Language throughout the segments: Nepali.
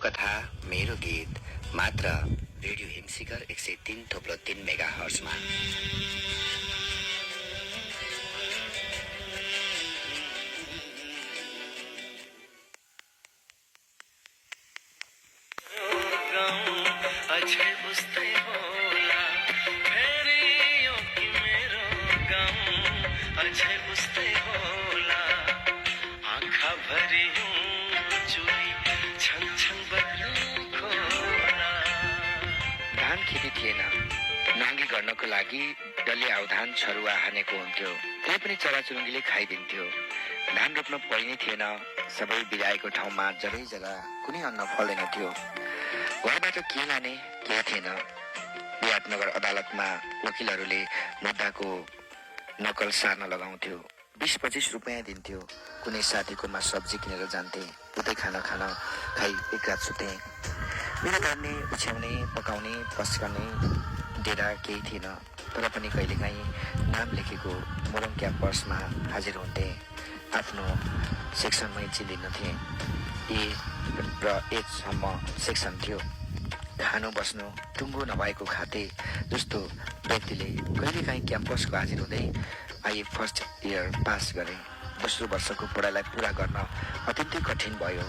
कथा मेरो गीत मात्र रेडियो हिमशिखर 103.3 मेगा हर्जमा। धान खेती थिएन, नाङ्गी गर्नको लागि डल्ले आउधान छरुवा हानेको हुन्थ्यो, त्यही पनि चराचुरुङ्गीले खाइदिन्थ्यो। धान रोप्न परिने थिएन, सबै बिराएको ठाउँमा जरै जग्गा कुनै अन्न फल्दैन थियो। घरबाट के लाने केही थिएन। विराटनगर अदालतमा वकिलहरूले मुद्दाको नकल सार्न लगाउँथ्यो। 20-25 रुपियाँ दिन्थ्यो। कुनै साथीकोमा सब्जी किनेर जान्थे, उतै खाना खाई एक रात सुते। मेरो गर्ने, उछ्याउने, पकाउने, पस्कने डेरा केही थिएन, तर पनि कहिलेकाहीँ नाम लेखेको मोरङ क्याम्पसमा हाजिर हुन्थे। आफ्नो सेक्सनमै चिन्दिन्थे। ए र एचसम्म सेक्सन थियो। खानु बस्नु टुङ्गो नभएको खाते जस्तो व्यक्तिले कहिलेकाहीँ क्याम्पसको हाजिर हुँदै आइ फर्स्ट इयर पास गरे। दोस्रो वर्षको पढाइलाई पुरा गर्न अत्यन्तै कठिन भयो।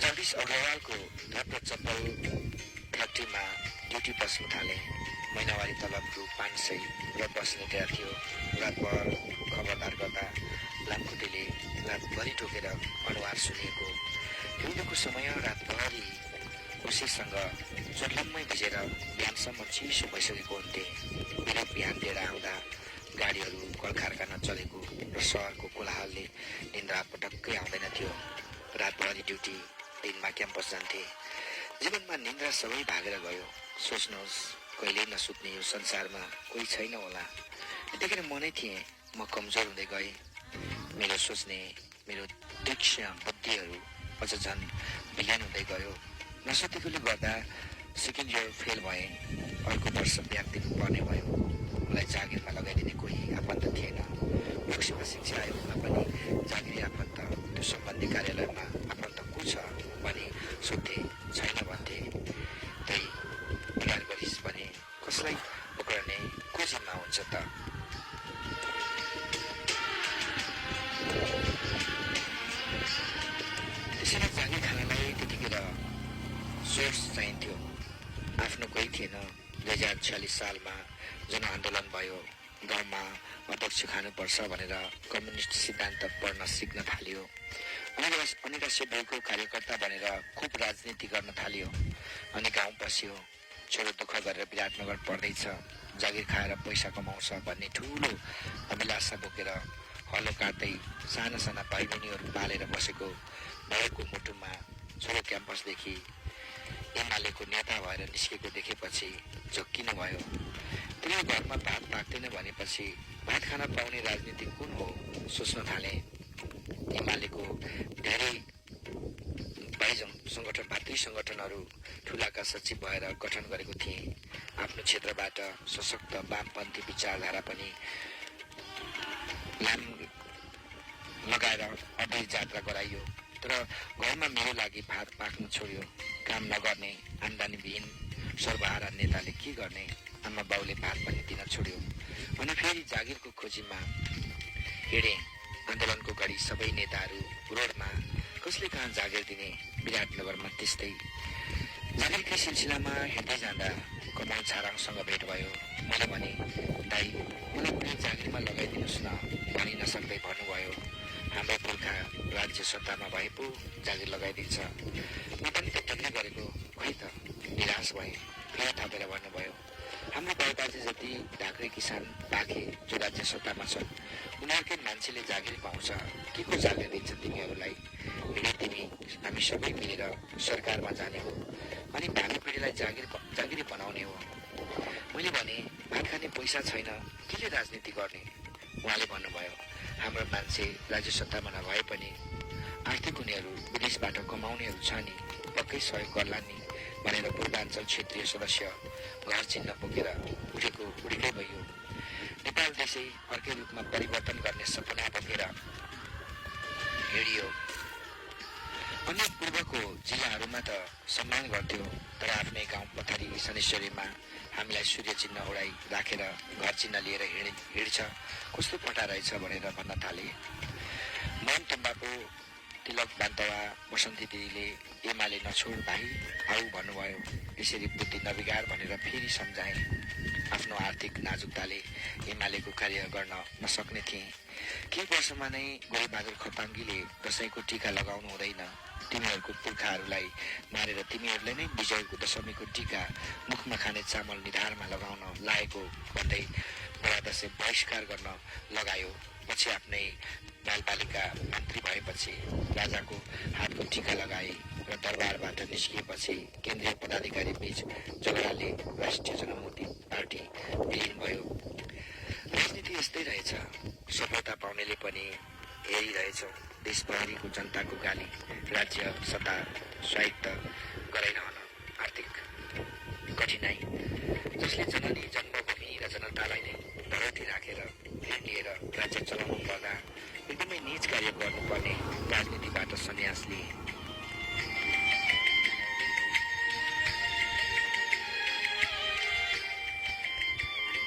जगदीश अग्रवालको धप्प चप्पल फ्याक्ट्रीमा ड्युटी बस्न थाले। महिनावारी तलब रु 500 र बस्ने त्यहाँ थियो। रातभर खबरदार गर्दा लामखुट्टेले रातभरि टोकेर अनुहार सुनिएको। हिउँदको समय रातभरि उसैसँग चोटलम्मै भिजेर बिहानसम्म चिसो भइसकेको हुन्थे। बेलुक बिहान लिएर आउँदा गाडीहरू कलकारखाना चलेको र सहरको कोलाहलले निन्द्रा पटक्कै आउँदैन थियो। रातभरि ड्युटी, दिनमा क्याम्पस जान्थे। जीवनमा निन्द्रा सबै भागेर गयो। सोच्नुहोस्, कहिल्यै नसुत्ने यो संसारमा कोही छैन होला। यतिखेर म नै थिएँ। म कमजोर हुँदै गएँ। मेरो सोच्ने, मेरो तीक्ष्ण बुद्धिहरू अझ झन् बिहान हुँदै गयो। नसुतेकोले गर्दा सेकेन्ड इयर फेल भएँ। अर्को वर्ष ब्याक दिनु पर्ने भयो। मलाई जागिरमा लगाइदिने कोही आफन्त थिएन। रक्सीमा शिक्षा आयोगमा पनि जागिरी आफन्त, त्यो सम्बन्धी कार्यालयमा आफन्त को छ भने सोध्थे, छैन भन्थे। त्यही बिगार गरिस् भने कसलाई पक्रने को जिम्मा हुन्छ त? त्यसैले जागिर खानालाई त्यतिखेर सोर्स चाहिन्थ्यो। आफ्नो कोही थिएन। 2046 सालमा जनआन्दोलन भयो। गाउँमा अध्यक्ष खानुपर्छ भनेर कम्युनिस्ट सिद्धान्त पढ्न सिक्न थाल्यो। अनिराश्य दलको कार्यकर्ता बनेर खुब राजनीति गर्न थाल्यो। अनि गाउँ पस्यो। छोरो दुःख गरेर विराटनगर पढ्दैछ, जागिर खाएर पैसा कमाउँछ भन्ने ठुलो अभिलाषा बोकेर हलो काट्दै साना साना भाइ बहिनीहरू पालेर बसेको भएको मुटुमा छोरो क्याम्पसदेखि एमालेको नेता भएर निस्केको देखेपछि झक्किनु भयो। तिनीहरू घरमा भात पाक्दैन भनेपछि भात खान पाउने राजनीति कुन हो सोच्न थाले। एमालेको धेरै भातृ सङ्गठनहरू ठुलाका सचिव भएर गठन गरेको थिए। आफ्नो क्षेत्रबाट सशक्त वामपन्थी विचारधारा पनि लगाएर अडिर जात्रा गराइयो। तर घरमा मेरो लागि भात पाक्न छोड्यो। काम नगर्ने आम्दानीविहीन सर्वहारा नेताले के गर्ने? आमा बाउले भात पनि दिन छोड्यो। अनि फेरि जागिरको खोजीमा हिँडे। आन्दोलनको घडी सबै नेताहरू रोडमा, कसले कहाँ जागिर दिने। विराटनगरमा त्यस्तै जागिरकै सिलसिलामा हिँड्दै जाँदा कमल छाराङसँग भेट भयो। मैले भने, दाइ मलाई कुनै जागिरमा लगाइदिनुहोस् न भनि नसक्दै भन्नुभयो, हाम्रो पुर्खा राज्य सत्तामा भए पो जागिर लगाइदिन्छ। म पनि त डिग्री गरेको, खै त निराश भए। फेरि थपेर भन्नुभयो, हाम्रो बाबुबाजे जति ढाक्रे किसान पाखे जो राज्य सत्तामा छन्, उनीहरूकै मान्छेले जागिर पाउँछ। के को जागिर दिन्छ तिमीहरूलाई? तिमी हामी सबै मिलेर सरकारमा जाने हो अनि भावी पिँढीलाई जागिरी बनाउने हो। मैले भने, भात खाने पैसा छैन, केले राजनीति गर्ने? उहाँले भन्नुभयो, हाम्रो मान्छे राज्य सत्तामा नभए पनि आर्थिक उनीहरू विदेशबाट कमाउनेहरू छ नि, पक्कै सहयोग गर्ला नि। भनेर पूर्वाञ्चल क्षेत्रीय सदस्य घर चिन्ह बोकेर उठेकै भयो। नेपाल देशै अर्कै रूपमा परिवर्तन गर्ने सपना बोकेर हिँडियो। अन्य पूर्वको जिल्लाहरूमा त सम्मान गर्थ्यो, तर आफ्नै गाउँ पथरी शनिश्वरीमा हामीलाई सूर्य चिन्ह उडाइ राखेर घर चिन्ह लिएर हिँड्छ, कस्तो पटा रहेछ भनेर भन्न थाले। मन तुम्बाको तिलक बान्तवा बसन्ती दिदीले एमाले नछोड भाइ आऊ भन्नुभयो। यसरी बुद्धि नबिगार भनेर फेरि सम्झाए। आफ्नो आर्थिक नाजुकताले एमालेको कार्य गर्न नसक्ने थिए। केही वर्षमा नै गोलीबहादुर खपाङ्गीले दसैँको टीका लगाउनु हुँदैन, तिमीहरूको पुर्खाहरूलाई मारेर तिमीहरूलाई नै विजयको दशमीको टीका मुखमा खाने चामल निधारमा लगाउन लागेको भन्दै बडा दसैँ बहिष्कार गर्न लगायो। पछि आफ्नै बालबालिका मन्त्री भएपछि राजाको हातको टीका लगाए र दरबारबाट निस्किएपछि केन्द्रीय पदाधिकारी बीच झगडाले राष्ट्रिय जनमुक्ति पार्टी विलिन भयो। राजनीति यस्तै रहेछ, सफलता पाउनेले पनि हेरिरहेछौँ। देशभरिको जनताको गाली, राज्य सत्ता स्वायत्त गराइरहन, आर्थिक कठिनाई, जसले जननी जन्मभूमि र जनतालाई नै धरोती राखेर लिएर राज्य चलाउनु पर्दा एकदमै निज कार्य गर्नुपर्ने राजनीतिबाट सन्यास लिए।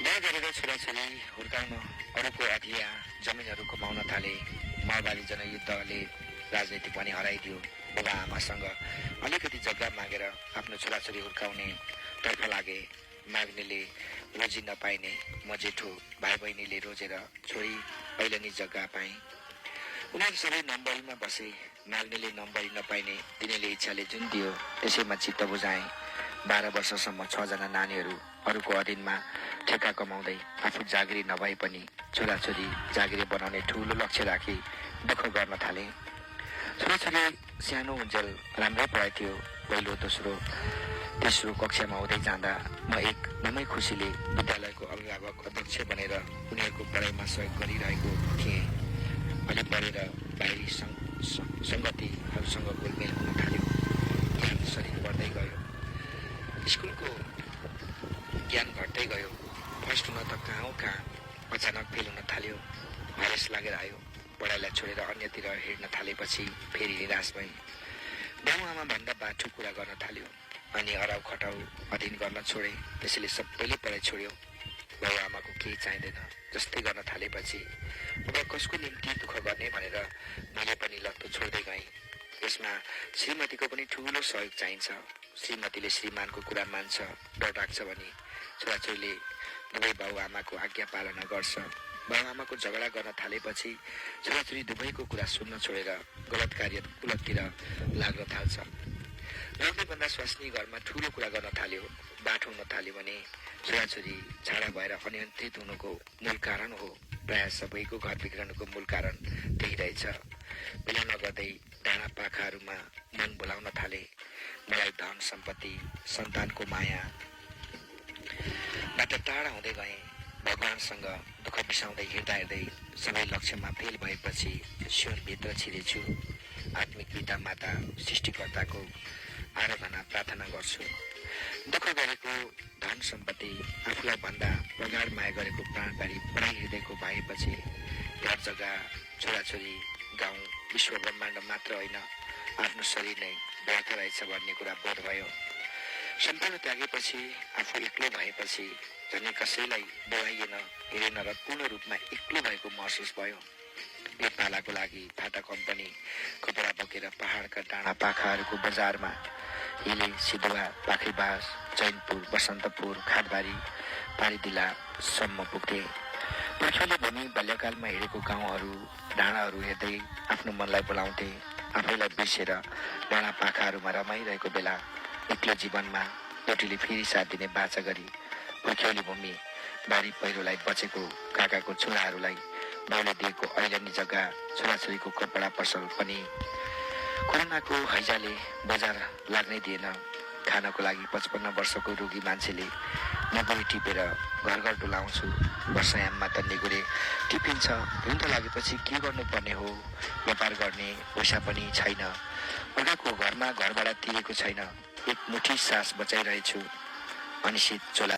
बिहा गरेर छोराछोरी हुर्काउन अरूको अधिया जमिनहरू कमाउन थाले। माओवादी जनयुद्धले राजनीति पनि हराइदियो। बुबा आमासँग अलिकति जग्गा मागेर आफ्नो छोराछोरी हुर्काउने तर्फ लागे। माग्नेले रोजी नपाइने म जेठो भाइ बहिनीले रोजेर छोरी ऐलनी जग्गा पाए। उनीहरू सबै नम्बरीमा बसे। माग्नेले नम्बरी नपाइने दिनेले इच्छाले जुन दियो त्यसैमा चित्त बुझाए। 12 वर्षसम्म 6 जना नानीहरू अरूको अधीनमा ठेक्का कमाउँदै आफू जागिरी नभए पनि छोराछोरी जागिरी बनाउने ठुलो लक्ष्य राखी दुःख गर्न थाले। छोराछोरी सानो उन्जेल राम्रै पढाइथ्यो। पहिलो दोस्रो तेस्रो कक्षामा हुँदै जाँदा म एकदमै खुसीले विद्यालयको अभिभावक अध्यक्ष बनेर उनीहरूको पढाइमा सहयोग गरिरहेको थिएँ। अलि बढेर बाहिरी सङ्गतिहरूसँग गोलमेल हुन थाल्यो। ज्ञान शरीर बढ्दै गयो, स्कुलको ज्ञान घट्दै गयो। फर्स्ट हुन त कहाँ अचानक फेल हुन थाल्यो। हरेस लागेर आयो। पढाइलाई छोडेर अन्यतिर हिँड्न थालेपछि फेरि निराश भएँ। बाउ आमा भन्दा बाठो कुरा गर्न थाल्यो। अनि हराउ खटाउ अधीन गर्न छोडे। त्यसैले सबैले पढाइ छोड्यो। बाउ आमाको केही चाहिँदैन जस्तै गर्न थालेपछि अब कसको निम्ति दुःख गर्ने भनेर मैले पनि लत्तो छोड्दै गएँ। यसमा श्रीमतीको पनि ठुलो सहयोग चाहिन्छ। श्रीमतीले श्रीमानको कुरा मान्छ, डर लाग्छ भने छोराछोरीले दुवै बाउ आमाको आज्ञा पालना गर्छ। बाउ आमाको झगडा गर्न थालेपछि छोराछोरी दुवैको कुरा सुन्न छोडेर गलत कार्य कुलततिर लाग्न थाल्छ। लाग्दैभन्दा स्वास्नी घरमा ठुलो कुरा गर्न थाल्यो। बाठो हुन थाल्यो भने छोराछोरी छाडा भएर अनियन्त्रित हुनुको मूल कारण हो। प्रायः सबैको घर बिग्रनुको मूल कारण त्यही रहेछ। बेला नगर्दै डाँडा पाखाहरूमा मन बोलाउन थाले। मलाई धन सम्पत्ति सन्तानको मायाबाट टाढा हुँदै गएँ। भगवानसँग दुःख बिसाउँदै हिँड्दै सबै लक्ष्यमा फेल भएपछि शिवनभित्र छिरेछु। आत्मिक पिता माता सृष्टिकर्ताको आराधना प्रार्थना गर्छु। दुःख गरेको धन सम्पत्ति आफूलाई भन्दा प्रगाढ माया गरेको प्राणकारी पढाइ हृदयको भएपछि घर जग्गा छोराछोरी गाउँ विश्व ब्रह्माण्ड मात्र होइन आफ्नो शरीर नै व्यर्थ रहेछ भन्ने कुरा बोध भयो। सम्पूर्ण त्यागेपछि आफू एक्लो भएपछि झन् कसैलाई बोलाइएन हेरेन र पूर्ण रूपमा एक्लो भएको महसुस भयो। एक पालाको लागि टाटा कम्पनी कपडा बोकेर पहाडका डाँडा पाखाहरूको बजारमा हिले सिधुवा पाखरीबास चैनपुर बसन्तपुर खाटबारी पारिदिलासम्म पुग्थे। पुर्ख्यौली भूमि बाल्यकालमा हिँडेको गाउँहरू डाँडाहरू हेर्दै आफ्नो मनलाई बोलाउँथे। आफैलाई बिर्सेर डाँडा पाखाहरूमा रमाइरहेको बेला एक्लो जीवनमा एउटीले फेरि साथ दिने बाचा गरी पुर्ख्यौली भूमि बारी पहिरोलाई बचेको काकाको छोराहरूलाई बाउले दिएको ऐलनी जग्गा छोराछोरीको कपडा पसल पनि कोरोनाको हैजाले बजार लाग्नै दिएन। खानको लागि 55 वर्षको रोगी मान्छेले म गई टिपेर घर घर डुलाउँछु। वर्षायाममा त निगुरे टिपिन्छ। हिउँदो लागेपछि के गर्नुपर्ने हो? व्यापार गर्ने पैसा पनि छैन। अर्काको घरमा घर भाडा तिरेको छैन। एक मुठी सास बचाइरहेछु। अनिश्चित चोला